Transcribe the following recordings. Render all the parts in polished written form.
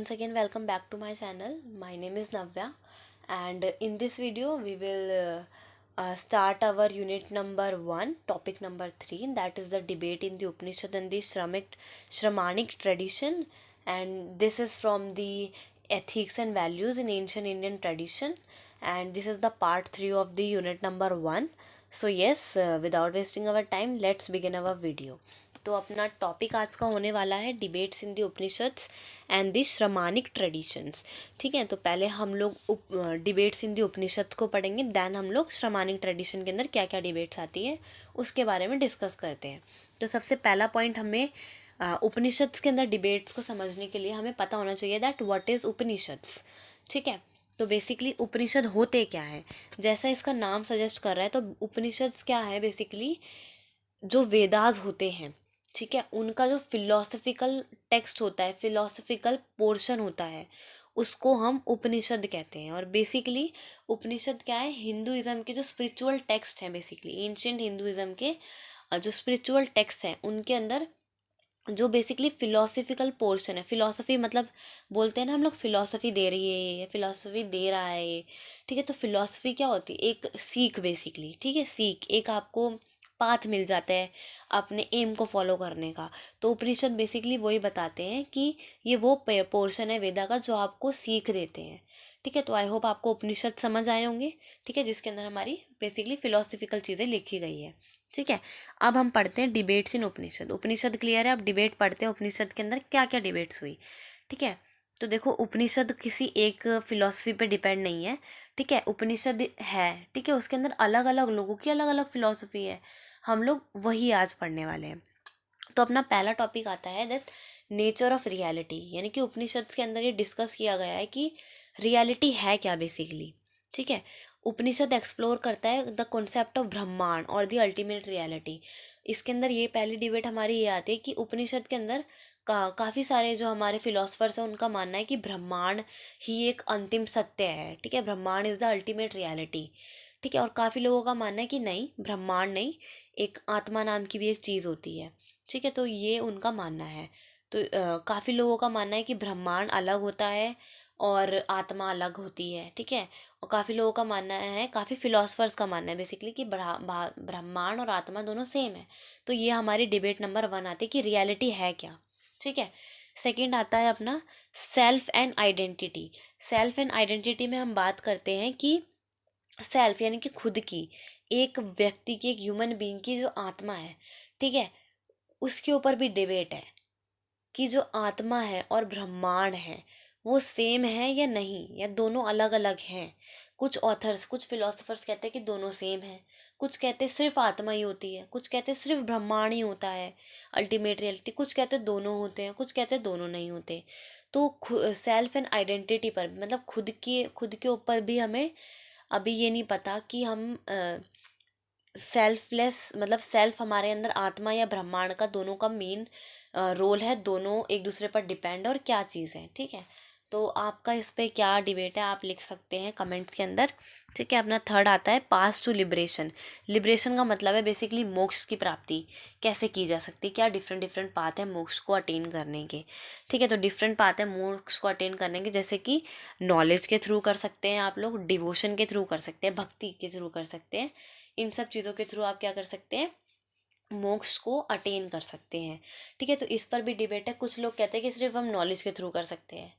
once again welcome back to my channel. My name is Navya, and in this video we will start our unit number 1, topic number 3, that is the debate in the Upanishad and the Shramanic tradition, and this is from the ethics and values in ancient Indian tradition, and this is the part 3 of the unit number 1. So yes, without wasting our time, let's begin our video. तो अपना topic आज का होने वाला है debates in the Upanishads and the Shramanic traditions. ठीक है, तो पहले हम लोग डिबेट्स इन द उपनिषद्स को पढ़ेंगे, दैन हम लोग श्रमानिक ट्रेडिशन के अंदर क्या क्या डिबेट्स आती है उसके बारे में डिस्कस करते हैं. तो सबसे पहला पॉइंट हमें उपनिषद्स के अंदर डिबेट्स को समझने के लिए हमें पता होना चाहिए दैट व्हाट इज़ उपनिषद्स. ठीक है, तो बेसिकली उपनिषद होते क्या है. जैसा इसका नाम सजेस्ट कर रहा है, तो उपनिषद्स क्या है, बेसिकली जो वेदास होते हैं, ठीक है, उनका जो फिलोसफिकल टेक्स्ट होता है, फिलोसफिकल पोर्शन होता है, उसको हम उपनिषद कहते हैं. और बेसिकली उपनिषद क्या है, हिंदुइज्म के जो स्पिरिचुअल टेक्स्ट हैं, बेसिकली एंशिएंट हिंदुइज्म के जो स्पिरिचुअल टेक्स्ट हैं उनके अंदर जो बेसिकली फिलोसफिकल पोर्शन है. फिलोसफी मतलब बोलते हैं ना हम लोग, फिलोसफी दे रही है ये, फिलोसफी दे रहा है ये. ठीक है, तो फिलोसफी क्या होती है, एक सीख बेसिकली. ठीक है, सीख, एक आपको पाथ मिल जाता है अपने एम को फॉलो करने का. तो उपनिषद बेसिकली वही बताते हैं कि ये वो पोर्शन है वेदा का जो आपको सीख देते हैं. ठीक है, तो आई होप आपको उपनिषद समझ आए होंगे. ठीक है, जिसके अंदर हमारी बेसिकली फिलोसफिकल चीज़ें लिखी गई है. ठीक है, अब हम पढ़ते हैं डिबेट्स इन उपनिषद. उपनिषद क्लियर है, अब डिबेट पढ़ते हैं उपनिषद के अंदर क्या क्या डिबेट्स हुई. ठीक है, तो देखो उपनिषद किसी एक फिलॉसफी पे डिपेंड नहीं है. ठीक है, उपनिषद है, ठीक है, उसके अंदर अलग अलग लोगों की अलग अलग फिलॉसफी है. हम लोग वही आज पढ़ने वाले हैं. तो अपना पहला टॉपिक आता है दैट नेचर ऑफ रियलिटी, यानी कि उपनिषद के अंदर ये डिस्कस किया गया है कि रियलिटी है क्या बेसिकली. ठीक है, उपनिषद एक्सप्लोर करता है द कॉन्सेप्ट ऑफ ब्रह्मांड और द अल्टीमेट रियलिटी. इसके अंदर ये पहली डिबेट हमारी ये आती है कि उपनिषद के अंदर काफ़ी सारे जो हमारे फिलोसफर्स हैं उनका मानना है कि ब्रह्मांड ही एक अंतिम सत्य है. ठीक है, ब्रह्मांड इज़ द अल्टीमेट रियलिटी. ठीक है, और काफ़ी लोगों का मानना है कि नहीं, ब्रह्मांड नहीं, एक आत्मा नाम की भी एक चीज़ होती है. ठीक है, तो ये उनका मानना है. तो काफ़ी लोगों का मानना है कि ब्रह्मांड अलग होता है और आत्मा अलग होती है. ठीक है, और काफ़ी लोगों का मानना है, काफ़ी फिलोसफर्स का मानना है बेसिकली कि ब्रह्मांड और आत्मा दोनों सेम है. तो ये हमारी डिबेट नंबर 1 आती है कि रियलिटी है क्या. ठीक है, सेकंड आता है अपना self and identity. Self and identity में हम बात करते हैं कि सेल्फ यानी कि खुद की, एक व्यक्ति की, एक ह्यूमन बीइंग की जो आत्मा है, ठीक है, उसके ऊपर भी डिबेट है कि जो आत्मा है और ब्रह्मांड है वो सेम है या नहीं, या दोनों अलग अलग हैं. कुछ ऑथर्स, कुछ फिलोसफर्स कहते हैं कि दोनों सेम हैं, कुछ कहते हैं सिर्फ आत्मा ही होती है, कुछ कहते हैं सिर्फ ब्रह्मांड ही होता है अल्टीमेट रियलिटी, कुछ कहते हैं दोनों होते हैं, कुछ कहते हैं दोनों नहीं होते. तो सेल्फ एंड आइडेंटिटी पर भी, मतलब खुद के ऊपर भी हमें अभी ये नहीं पता कि हम सेल्फलेस, मतलब सेल्फ हमारे अंदर आत्मा या ब्रह्मांड का, दोनों का मेन रोल है, दोनों एक दूसरे पर डिपेंड और क्या चीज़ है. ठीक है, तो आपका इस पे क्या डिबेट है आप लिख सकते हैं कमेंट्स के अंदर. ठीक है, अपना थर्ड आता है पास टू लिबरेशन. लिबरेशन का मतलब है बेसिकली मोक्ष की प्राप्ति कैसे की जा सकती है, क्या डिफरेंट डिफरेंट पाथ है मोक्ष को अटेन करने के. ठीक है, तो डिफरेंट पाथ है मोक्ष को अटेन करने के, जैसे कि नॉलेज के थ्रू कर सकते हैं आप लोग, डिवोशन के थ्रू कर सकते हैं, भक्ति के थ्रू कर सकते हैं. इन सब चीज़ों के थ्रू आप क्या कर सकते हैं, मोक्ष को अटेन कर सकते हैं. ठीक है, तो इस पर भी डिबेट है. कुछ लोग कहते हैं कि सिर्फ हम नॉलेज के थ्रू कर सकते हैं,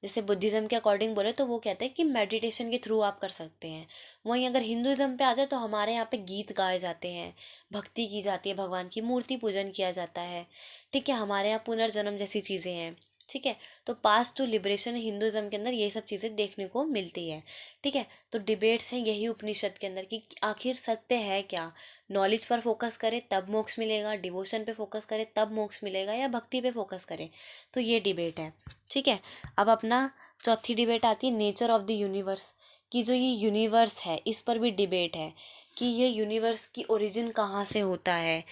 जैसे बुद्धिज़्म के अकॉर्डिंग बोले तो वो कहते हैं कि मेडिटेशन के थ्रू आप कर सकते हैं. वहीं अगर हिंदुज़्म पे आ जाए तो हमारे यहाँ पे गीत गाए जाते हैं, भक्ति की जाती है, भगवान की मूर्ति पूजन किया जाता है. ठीक है, हमारे यहाँ पुनर्जन्म जैसी चीज़ें हैं. ठीक है, तो पास टू लिबरेशन हिंदुज़्म के अंदर ये सब चीज़ें देखने को मिलती है. ठीक है, तो डिबेट्स हैं यही उपनिषद के अंदर कि आखिर सत्य है क्या. नॉलेज पर फोकस करें तब मोक्ष मिलेगा, डिवोशन पे फोकस करें तब मोक्ष मिलेगा, या भक्ति पे फोकस करें. तो ये डिबेट है. ठीक है, अब अपना चौथी डिबेट आती है नेचर ऑफ द यूनिवर्स. कि जो ये यूनिवर्स है इस पर भी डिबेट है कि ये यूनिवर्स की ओरिजिन कहाँ से होता है,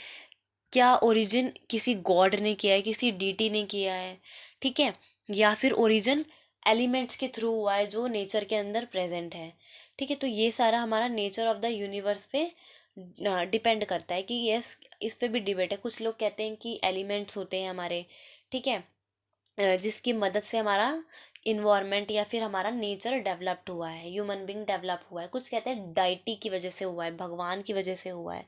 क्या ओरिजिन किसी गॉड ने किया है, किसी डीटी ने किया है. ठीक है, या फिर ओरिजिन एलिमेंट्स के थ्रू हुआ है जो नेचर के अंदर प्रेजेंट है. ठीक है, तो ये सारा हमारा नेचर ऑफ द यूनिवर्स पे डिपेंड करता है कि यस, इस पे भी डिबेट है. कुछ लोग कहते हैं कि एलिमेंट्स होते हैं हमारे. ठीक है, जिसकी मदद से हमारा इन्वायरमेंट या फिर हमारा नेचर डेवलप्ड हुआ है, ह्यूमन बींग डेवलप हुआ है। कुछ कहते हैं डाइटी की वजह से हुआ है, भगवान की वजह से हुआ है।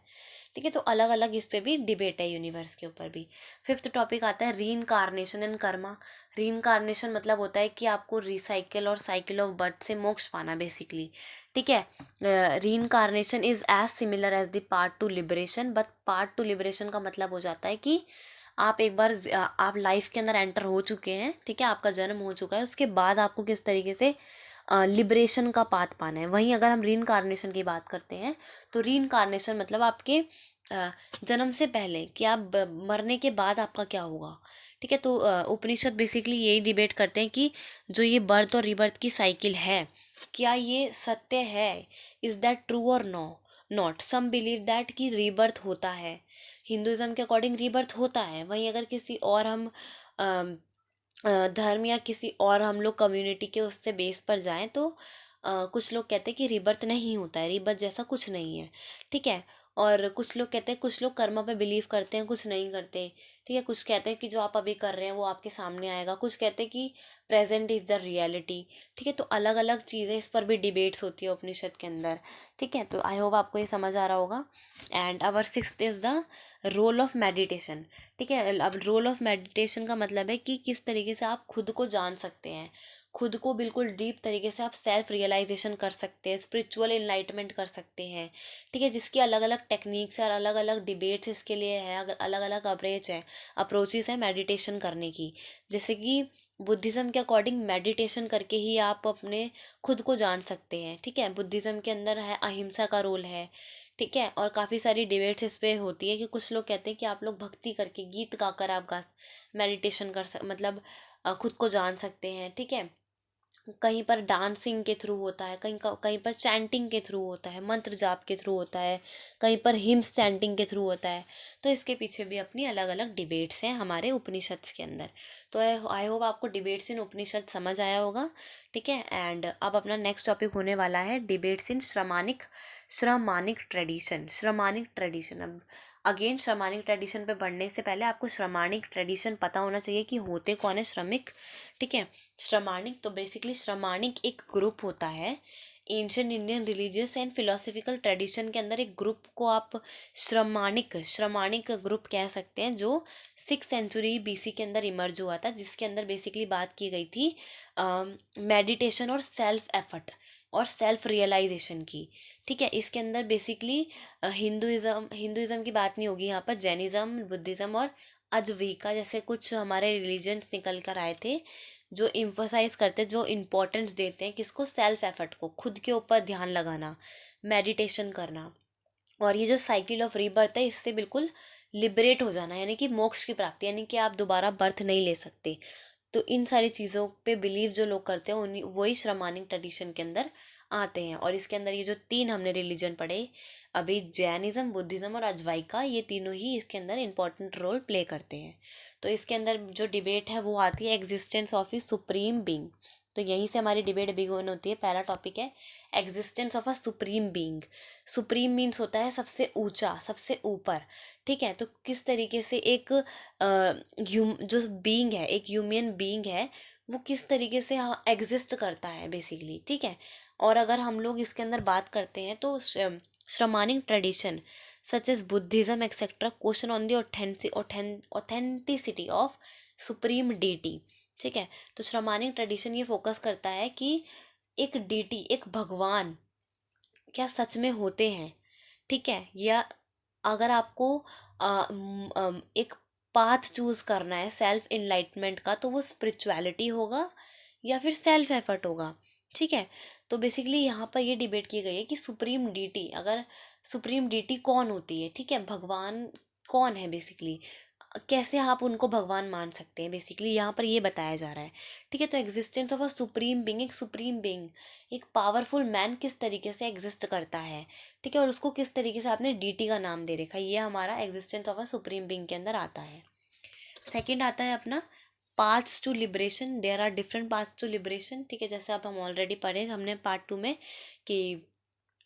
ठीक है, तो अलग अलग इस पे भी डिबेट है यूनिवर्स के ऊपर भी। फिफ्थ टॉपिक आता है रीइंकार्नेशन एंड कर्मा। रीइंकार्नेशन मतलब होता है कि आपको रिसाइकिल और साइकिल ऑफ बर्थ से मोक्ष पाना बेसिकली। ठीक है, reincarnation is as similar as the path to liberation, but path to liberation का मतलब हो जाता है कि आप एक बार आप लाइफ के अंदर एंटर हो चुके हैं, ठीक है, आपका जन्म हो चुका है, उसके बाद आपको किस तरीके से लिबरेशन का पाथ पाना है। वहीं अगर हम रीइंकार्नेशन की बात करते हैं तो रीइंकार्नेशन मतलब आपके जन्म से पहले कि आप मरने के बाद आपका क्या होगा। ठीक है, तो उपनिषद बेसिकली यही डिबेट करते हैं कि जो ये बर्थ और रिबर्थ की साइकिल है, क्या ये सत्य है, इज दैट ट्रू और no not. Some believe that कि रीबर्थ होता है, हिंदुज़म के अकॉर्डिंग रीबर्थ होता है। वहीं अगर किसी और हम अम, धर्म या किसी और हम लोग कम्युनिटी के उससे बेस पर जाएं तो कुछ लोग कहते हैं कि रीबर्थ नहीं होता है, रीबर्थ जैसा कुछ नहीं है। ठीक है, और कुछ लोग कहते हैं, कुछ लोग कर्मा पे बिलीव करते हैं, कुछ नहीं करते। ठीक है, कुछ कहते हैं कि जो आप अभी कर रहे हैं वो आपके सामने आएगा, कुछ कहते हैं कि प्रेजेंट इज द रियलिटी। ठीक है, तो अलग अलग चीज़ें इस पर भी डिबेट्स होती है उपनिषद के अंदर। ठीक है, तो आई होप आपको ये समझ आ रहा होगा। And our sixth is the role of meditation. ठीक है, अब रोल ऑफ मेडिटेशन का मतलब है कि किस तरीके से आप खुद को जान सकते हैं, खुद को बिल्कुल डीप तरीके से आप सेल्फ रियलाइजेशन कर सकते हैं, स्पिरिचुअल इनलाइटमेंट कर सकते हैं। ठीक है, जिसकी अलग अलग टेक्निक्स है और अलग अलग डिबेट्स इसके लिए है, अलग अलग अप्रोचेस है मेडिटेशन करने की। जैसे कि बुद्धिज़्म के अकॉर्डिंग मेडिटेशन करके ही आप अपने खुद को जान सकते हैं। ठीक है, बुद्धिज़्म के अंदर है अहिंसा का रोल है। ठीक है, और काफ़ी सारी डिबेट्स इस पे होती है कि कुछ लोग कहते हैं कि आप लोग भक्ति करके गीत गाकर आप गा मेडिटेशन मतलब खुद को जान सकते हैं। ठीक है, कहीं पर डांसिंग के थ्रू होता है, कहीं पर चैंटिंग के थ्रू होता है, मंत्र जाप के थ्रू होता है, कहीं पर हिम्स चैंटिंग के थ्रू होता है। तो इसके पीछे भी अपनी अलग अलग डिबेट्स हैं हमारे उपनिषद के अंदर। तो आई होप आपको डिबेट्स इन उपनिषद समझ आया होगा। ठीक है, एंड अब अपना नेक्स्ट टॉपिक होने वाला है डिबेट्स इन श्रमानिक ट्रेडिशन। श्रमानिक ट्रेडिशन, अब अगेन श्रमानिक ट्रेडिशन पे बढ़ने से पहले आपको श्रमानिक ट्रेडिशन पता होना चाहिए कि होते कौन है श्रमिक। ठीक है, श्रमानिक तो बेसिकली श्रमानिक एक ग्रुप होता है ancient Indian religious and philosophical tradition के अंदर। एक ग्रुप को आप श्रमानिक ग्रुप कह सकते हैं, जो 6th सेंचुरी BC के अंदर इमर्ज हुआ था, जिसके अंदर बेसिकली बात की गई थी मेडिटेशन और सेल्फ एफर्ट और सेल्फ रियलाइजेशन की। ठीक है, इसके अंदर बेसिकली हिंदुइज्म की बात नहीं होगी यहाँ पर, जैनिज्म, बुद्धिज़्म और अजवीका जैसे कुछ हमारे रिलीजन्स निकल कर आए थे, जो इम्फोसाइज करते, जो इम्पोर्टेंस देते हैं किसको, सेल्फ एफर्ट को, खुद के ऊपर ध्यान लगाना, मेडिटेशन करना, और ये जो साइकिल ऑफ रीबर्थ है इससे बिल्कुल लिबरेट हो जाना, यानी कि मोक्ष की प्राप्ति, यानी कि आप दोबारा बर्थ नहीं ले सकते। तो इन सारी चीज़ों पे बिलीव जो लोग करते हैं उन्हीं वही श्रमानिक ट्रेडिशन के अंदर आते हैं। और इसके अंदर ये जो तीन हमने रिलीजन पढ़े अभी, जैनिज्म, बुद्धिज़्म और अजवाइका, ये तीनों ही इसके अंदर इंपॉर्टेंट रोल प्ले करते हैं। तो इसके अंदर जो डिबेट है वो आती है existence of a supreme being. तो यहीं से हमारी डिबेट बिगन होती है। पहला टॉपिक है existence of a supreme being. Supreme means होता है सबसे ऊंचा, सबसे ऊपर। ठीक है, तो किस तरीके से एक जो बीइंग है, एक ह्यूमन बीइंग है, वो किस तरीके से एग्जिस्ट करता है बेसिकली। ठीक है, और अगर हम लोग इसके अंदर बात करते हैं तो Shramanic tradition such as Buddhism etcetera question on the authenticity of supreme deity. ठीक है, तो श्रमानिक ट्रेडिशन ये फोकस करता है कि एक डीटी, एक भगवान क्या सच में होते हैं। ठीक है, या अगर आपको एक पाथ चूज करना है सेल्फ इनलाइटमेंट का, तो वो स्पिरिचुअलिटी होगा या फिर सेल्फ एफर्ट होगा। ठीक है, तो बेसिकली यहाँ पर ये डिबेट की गई है कि सुप्रीम डीटी, अगर सुप्रीम डीटी कौन होती है, ठीक है, भगवान कौन है बेसिकली, कैसे आप उनको भगवान मान सकते हैं, बेसिकली यहाँ पर ये बताया जा रहा है। ठीक है, तो existence of a supreme being, एक सुप्रीम बीइंग, एक पावरफुल मैन किस तरीके से एग्जिस्ट करता है। ठीक है, और उसको किस तरीके से आपने डीटी का नाम दे रखा है, ये हमारा existence of a supreme being के अंदर आता है। सेकेंड आता है अपना paths to liberation. There are different paths to liberation. ठीक है, जैसे अब हम ऑलरेडी पढ़े हमने पार्ट 2 में कि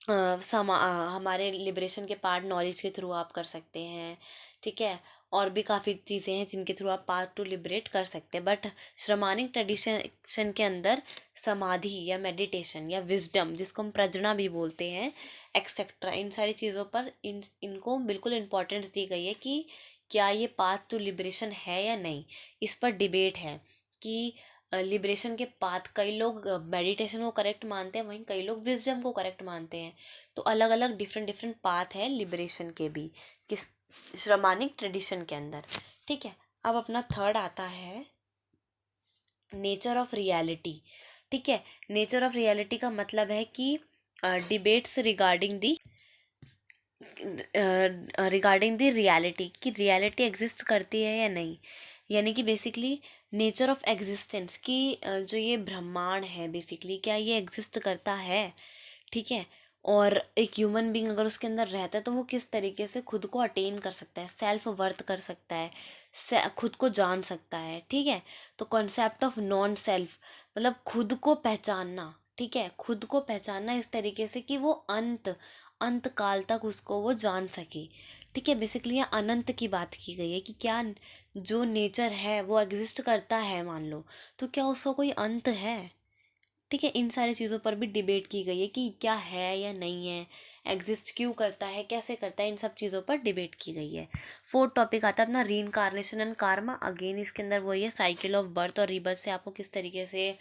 हमारे लिबरेशन के पार्ट नॉलेज के थ्रू आप कर सकते हैं। ठीक है, और भी काफ़ी चीज़ें हैं जिनके थ्रू आप पाथ टू लिबरेट कर सकते हैं। बट श्रमानिक ट्रेडिशन के अंदर समाधि या मेडिटेशन या विजडम, जिसको हम प्रज्ञा भी बोलते हैं, एक्सेट्रा, इन सारी चीज़ों पर इनको बिल्कुल इम्पोर्टेंस दी गई है कि क्या ये पाथ टू लिबरेशन है या नहीं। इस पर डिबेट है कि लिबरेशन के पाथ, कई लोग मेडिटेशन को करेक्ट मानते हैं, वहीं कई लोग विजडम को करेक्ट मानते हैं। तो अलग अलग डिफरेंट डिफरेंट पाथ है लिबरेशन के भी किस श्रमानिक ट्रेडिशन के अंदर। ठीक है, अब अपना थर्ड आता है नेचर ऑफ रियलिटी। ठीक है, नेचर ऑफ रियलिटी का मतलब है कि डिबेट्स रिगार्डिंग द रियलिटी, कि रियलिटी एग्जिस्ट करती है या नहीं। यानी कि बेसिकली नेचर ऑफ एग्जिस्टेंस, कि जो ये ब्रह्मांड है बेसिकली क्या ये एग्जिस्ट करता है। ठीक है, और एक ह्यूमन बीइंग अगर उसके अंदर रहता है तो वो किस तरीके से खुद को अटेन कर सकता है, सेल्फ वर्थ कर सकता है, खुद को जान सकता है। ठीक है, तो कॉन्सेप्ट ऑफ नॉन सेल्फ मतलब खुद को पहचानना। ठीक है, खुद को पहचानना इस तरीके से कि वो अंत काल तक उसको वो जान सके। ठीक है, बेसिकली यहाँ अनंत की बात की गई है कि क्या जो नेचर है वो एग्जिस्ट करता है मान लो, तो क्या उसका कोई अंत है। ठीक है, इन सारी चीज़ों पर भी डिबेट की गई है कि क्या है या नहीं है, एग्जिस्ट क्यों करता है, कैसे करता है, इन सब चीज़ों पर डिबेट की गई है। फोर्थ टॉपिक आता है अपना रीइंकार्नेशन एंड कार्मा। अगेन इसके अंदर वही है, साइकिल ऑफ बर्थ और रीबर्थ से आपको किस तरीके से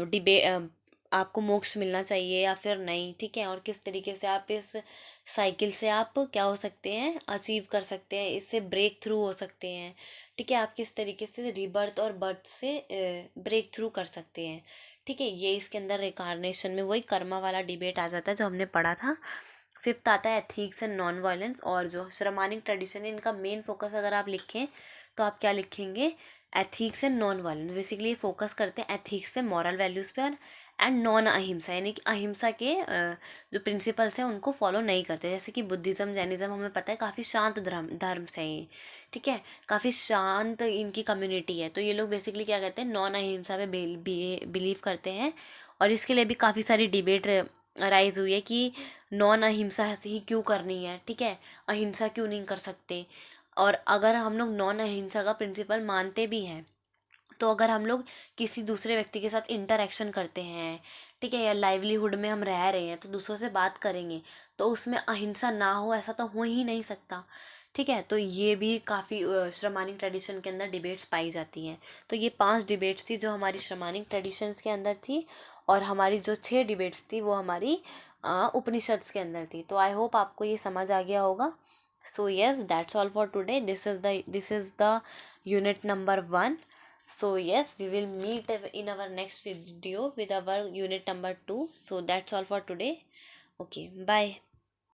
डिबेट आपको मोक्ष मिलना चाहिए या फिर नहीं। ठीक है, और किस तरीके से आप इस साइकिल से आप क्या हो सकते हैं, अचीव कर सकते हैं, इससे ब्रेक थ्रू हो सकते हैं। ठीक है, आप किस तरीके से रीबर्थ और बर्थ से ब्रेक थ्रू कर सकते हैं। ठीक है, ये इसके अंदर रिकार्नेशन में वही कर्मा वाला डिबेट आ जाता है जो हमने पढ़ा था। फिफ्थ आता है एथिक्स एंड नॉन वायलेंस। और जो श्रमानिक ट्रेडिशन है इनका मेन फोकस अगर आप लिखें तो आप क्या लिखेंगे, ethics and non violence. Basically ये फोकस करते हैं एथिक्स पे, मॉरल वैल्यूज़ पे, और एंड नॉन अहिंसा, यानी कि अहिंसा के जो प्रिंसिपल्स हैं उनको फॉलो नहीं करते। जैसे कि बुद्धिज़्म, जैनिज़्म हमें पता है काफ़ी शांत धर्म से है ये। ठीक है, काफ़ी शांत इनकी कम्युनिटी है, तो ये लोग बेसिकली क्या कहते हैं, नॉन अहिंसा पे बिलीव करते हैं। और इसके लिए भी काफ़ी सारी डिबेट राइज हुई है कि नॉन अहिंसा ही क्यों करनी है। ठीक है, अहिंसा क्यों नहीं कर सकते। और अगर हम लोग नॉन अहिंसा का प्रिंसिपल मानते भी हैं तो अगर हम लोग किसी दूसरे व्यक्ति के साथ इंटरेक्शन करते हैं, ठीक है, या लाइवलीहुड में हम रह रहे हैं तो दूसरों से बात करेंगे, तो उसमें अहिंसा ना हो ऐसा तो हो ही नहीं सकता। ठीक है, तो ये भी काफ़ी श्रमानिक ट्रेडिशन के अंदर डिबेट्स पाई जाती हैं। तो ये 5 डिबेट्स थी जो हमारी श्रमानिक ट्रेडिशंस के अंदर थी, और हमारी जो 6 डिबेट्स थी वो हमारी उपनिषद्स के अंदर थी। तो आई होप आपको ये समझ आ गया होगा। So yes, that's all for today. This is the unit number 1. So yes, we will meet in our next video with our unit number 2. So that's all for today. Okay, bye.